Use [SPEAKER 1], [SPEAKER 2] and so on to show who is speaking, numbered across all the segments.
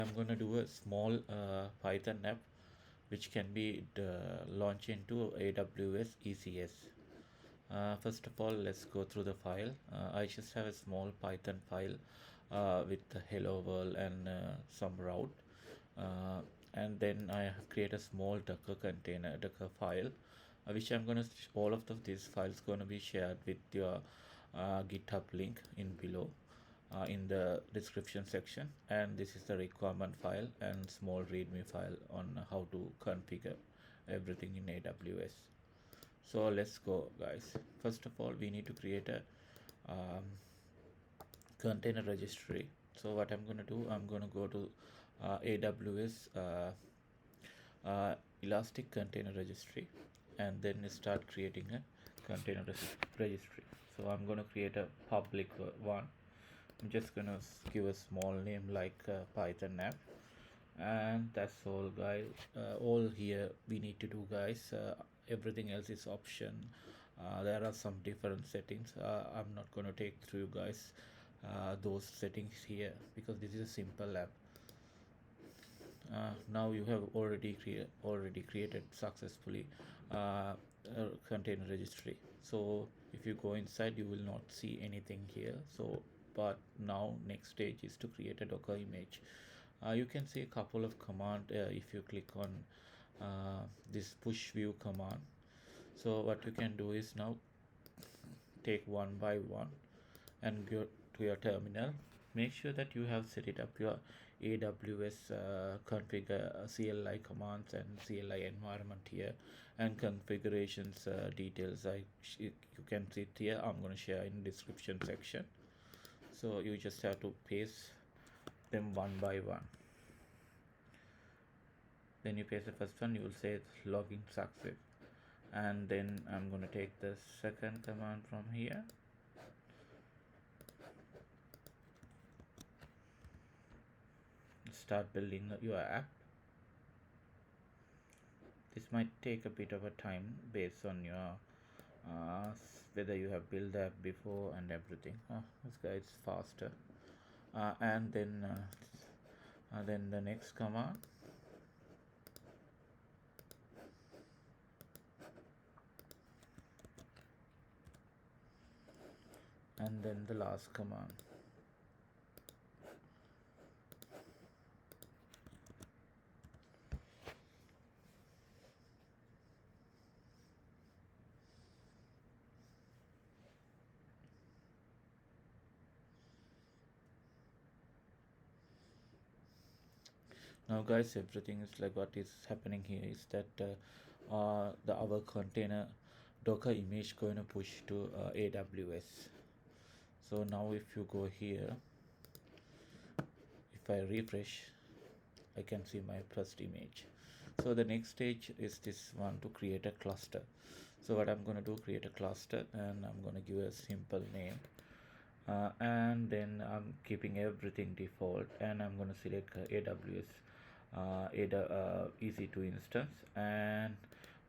[SPEAKER 1] I'm going to do a small Python app which can be launched into AWS ECS. First of all, let's go through the file. I just have a small Python file with the hello world and some route. And then I have created a small Docker container, Docker file, which I'm gonna all of these files gonna be shared with your GitHub link in below in the description section. And this is the requirement file and small readme file on how to configure everything in AWS. So let's go, guys. First of all, we need to create a container registry. So what I'm going to do, I'm going to go to AWS Elastic Container Registry, and then start creating a container registry. So I'm going to create a public one. I'm just going to give a small name like Python app, and that's all, guys. All here we need to do, guys. Everything else is option. There are some different settings. I'm not going to take through, guys, those settings here, because this is a simple app. Now you have already created successfully a container registry. So if you go inside, you will not see anything here. So but now next stage is to create a Docker image. You can see a couple of command if you click on this push view command. So what you can do is now take one by one and go to your terminal. Make sure that you have set it up your AWS configure CLI commands and CLI environment here, and configurations details you can see it here. I'm going to share in description section. So you just have to paste them one by one. Then you paste the first one, you will say login success, and then I'm going to take the second command from here. Start building your app. This might take a bit of a time based on your whether you have built the app before and everything. This guy is faster. And then the next command, and then the last command. Now, guys, everything is like what is happening here is that our container Docker image going to push to AWS. So now if you go here, if I refresh, I can see my first image. So the next stage is this one, to create a cluster. So what I'm going to do, create a cluster, and I'm going to give a simple name, and then I'm keeping everything default, and I'm going to select AWS EC2 instance, and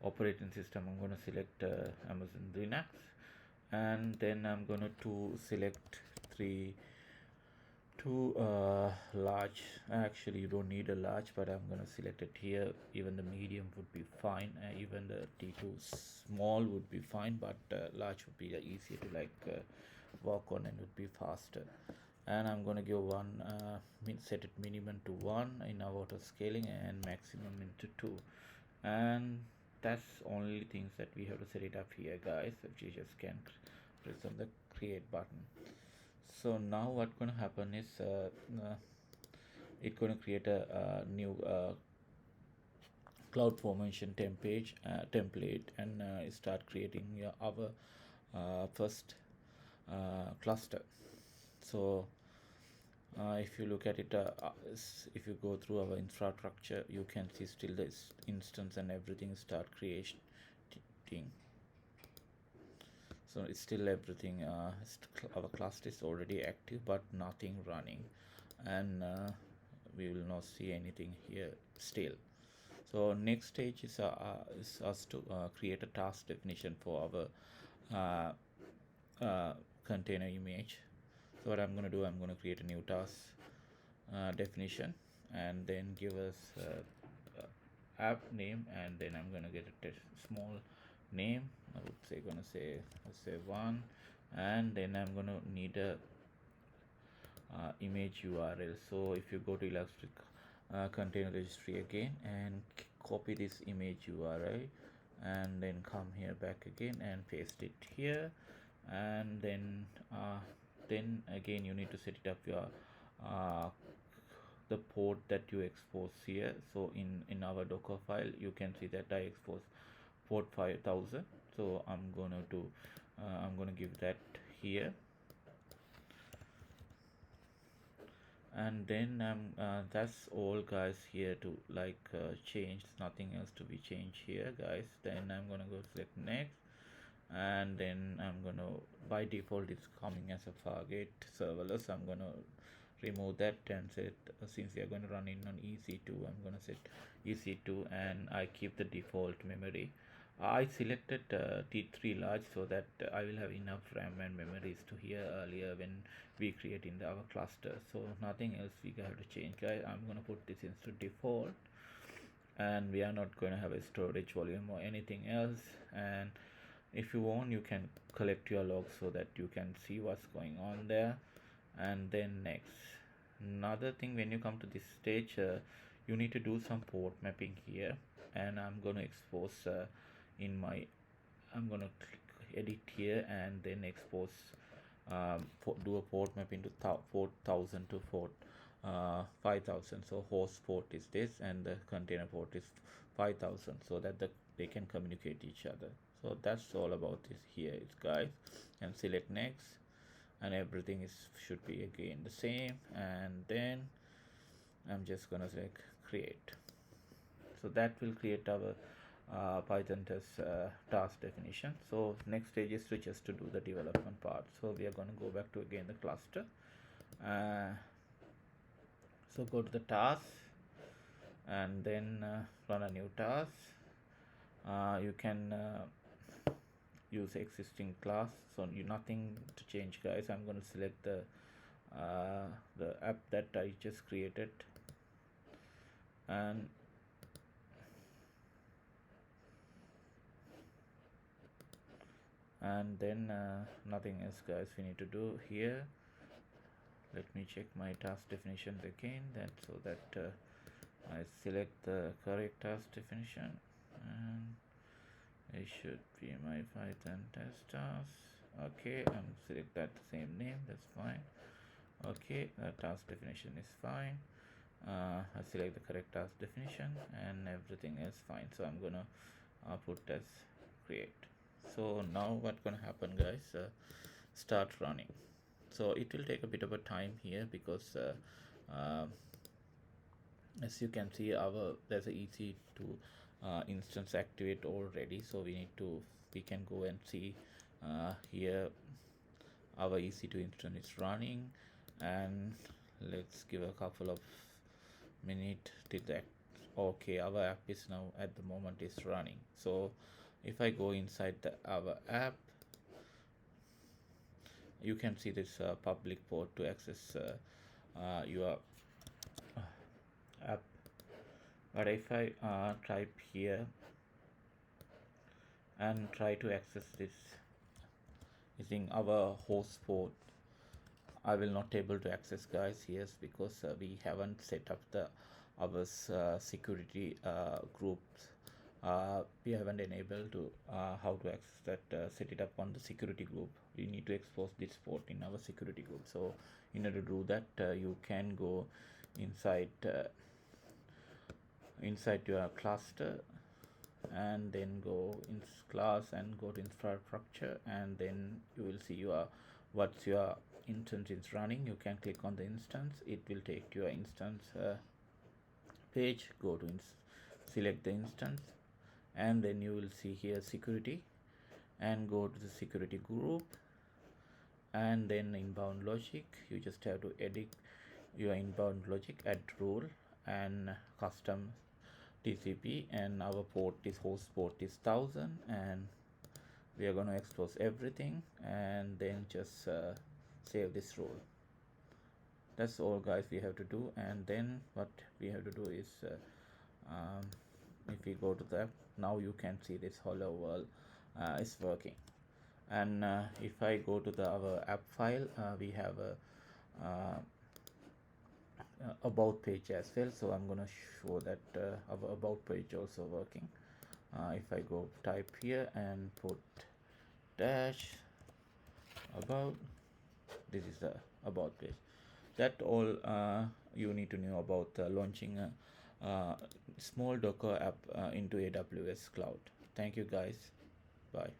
[SPEAKER 1] operating system I'm going to select Amazon Linux, and then I'm going to select two large. Actually, you don't need a large, but I'm going to select it here. Even the medium would be fine, even the T2 small would be fine, but large would be easier to work on and would be faster. And I'm going to give one set it minimum to 1 in our auto scaling and maximum into 2, and that's only things that we have to set it up here, guys. If you just can press on the create button. So now what's going to happen is it's going to create a new cloud formation template and start creating our first cluster. So if you look at it, if you go through our infrastructure, you can see still this instance and everything start creating. So it's still everything. Our cluster is already active, but nothing running, and we will not see anything here still. So next stage is us to create a task definition for our container image. So what I'm going to do, I'm going to create a new task definition, and then give us app name, and then I'm gonna get a small name. I would say gonna say, let's say one, and then I'm gonna need a image URL. So if you go to Elastic Container Registry again and copy this image URL, and then come here back again and paste it here, and then again you need to set it up your uh, the port that you expose here. So in our Docker file you can see that I expose port 5000. So I'm gonna give that here, and then that's all guys here to change. Nothing else to be changed here guys. Then I'm gonna go select next, and then I'm gonna, by default it's coming as a Fargate serverless. I'm gonna remove that and set, since we are going to run in on EC2, I'm gonna set EC2, and I keep the default memory. I selected T3 large so that I will have enough RAM and memories to here earlier when we create in our cluster. So nothing else we have to change guys. I'm gonna put this into default, and we are not going to have a storage volume or anything else. And if you want, you can collect your logs so that you can see what's going on there. And then next, another thing, when you come to this stage, you need to do some port mapping here, and I'm going to expose I'm going to click edit here, and then expose do a port mapping to 4000 to 5000. So host port is this, and the container port is 5000, so that they can communicate each other. So that's all about this here guys. And select next, and everything should be again the same, and then I'm just gonna select create. So that will create our Python test task definition. So next stage is to just to do the development part. So we are going to go back to again the cluster. So go to the task, and then run a new task. You can use existing class, so nothing to change guys. I'm going to select the app that I just created, and then nothing else guys we need to do here. Let me check my task definitions again, that so that I select the correct task definition, and it should be my Python test task. Okay, I'm select that same name, that's fine. Okay, the task definition is fine. I select the correct task definition, and everything is fine. So I'm gonna put as create. So now what's gonna happen guys, start running. So it will take a bit of a time here, because as you can see there's a EC2 instance activate already. So we can go and see here our EC2 instance is running, and let's give a couple of minutes till that. Okay, our app is now at the moment is running. So if I go inside our app, you can see this public port to access your app. But if I type here and try to access this using our host port, I will not able to access guys. Yes, because we haven't set up our security groups. We haven't enabled to how to access that, set it up on the security group. We need to expose this port in our security group. So in order to do that, you can go inside your cluster, and then go in class and go to infrastructure, and then you will see what's your instance is running. You can click on the instance, it will take to your instance page. Go to select the instance, and then you will see here security, and go to the security group, and then inbound logic. You just have to edit your inbound logic, add rule and custom TCP, and our port is host port is 1000, and we are going to expose everything, and then just save this rule. That's all guys we have to do. And then what we have to do is if we go to the app, now you can see this hello world is working. And if I go to the our app file, we have a about page as well. So I'm gonna show that our about page also working. If I go type here and put dash about, this is the about page. That all you need to know about launching a small Docker app into AWS cloud. Thank you guys. Bye.